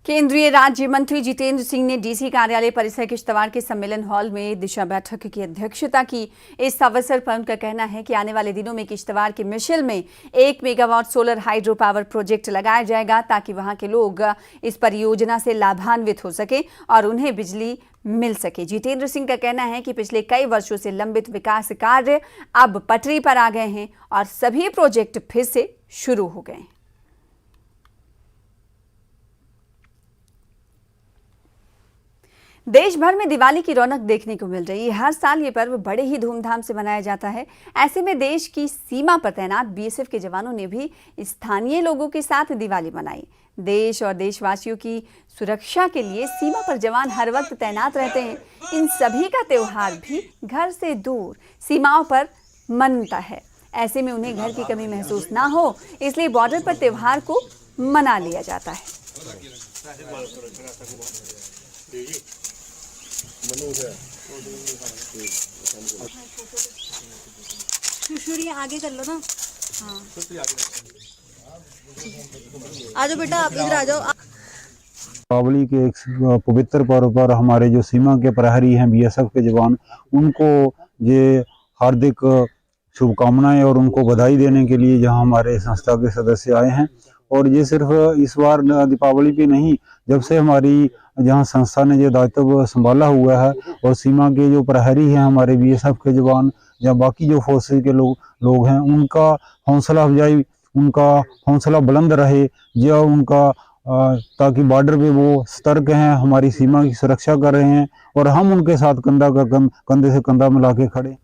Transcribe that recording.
केंद्रीय राज्य मंत्री जितेंद्र सिंह ने डीसी कार्यालय परिसर किश्तवाड़ के सम्मेलन हॉल में दिशा बैठक की अध्यक्षता की। इस अवसर पर उनका कहना है कि आने वाले दिनों में किश्तवाड़ के मिशिल में 1 megawatt solar hydro power project लगाया जाएगा ताकि वहां के लोग इस परियोजना से लाभान्वित हो सके और उन्हें बिजली मिल सके। जितेंद्र सिंह का कहना है कि पिछले कई वर्षों से लंबित विकास कार्य अब पटरी पर आ गए हैं और सभी प्रोजेक्ट फिर से शुरू हो गए हैं। देश भर में दिवाली की रौनक देखने को मिल रही है। हर साल ये पर्व बड़े ही धूमधाम से मनाया जाता है। ऐसे में देश की सीमा पर तैनात बीएसएफ के जवानों ने भी स्थानीय लोगों के साथ दिवाली मनाई। देश और देशवासियों की सुरक्षा के लिए सीमा पर जवान हर वक्त तैनात रहते हैं। इन सभी का त्योहार भी घर से दूर सीमाओं पर मनता है। ऐसे में उन्हें घर की कमी महसूस ना हो, इसलिए बॉर्डर पर त्योहार को मना लिया जाता है। आगे कर लो ना। हाँ, आ जाओ बेटा, आप इधर आ जाओ। दीपावली के एक पवित्र पर्व पर हमारे जो सीमा के प्रहरी हैं बीएसएफ के जवान, उनको ये हार्दिक शुभकामनाएं और उनको बधाई देने के लिए यहाँ हमारे संस्था के सदस्य आए हैं। और ये सिर्फ इस बार दीपावली पे नहीं, जब से हमारी जहाँ संस्था ने ये दायित्व संभाला हुआ है और सीमा के जो प्रहरी हैं हमारे बीएसएफ के जवान या बाकी जो फोर्सेज के लोग हैं, उनका हौसला अफजाई, उनका हौसला बुलंद रहे, या उनका ताकि बॉर्डर पे वो सतर्क हैं, हमारी सीमा की सुरक्षा कर रहे हैं और हम उनके साथ कंधे से कंधा मिला के खड़े।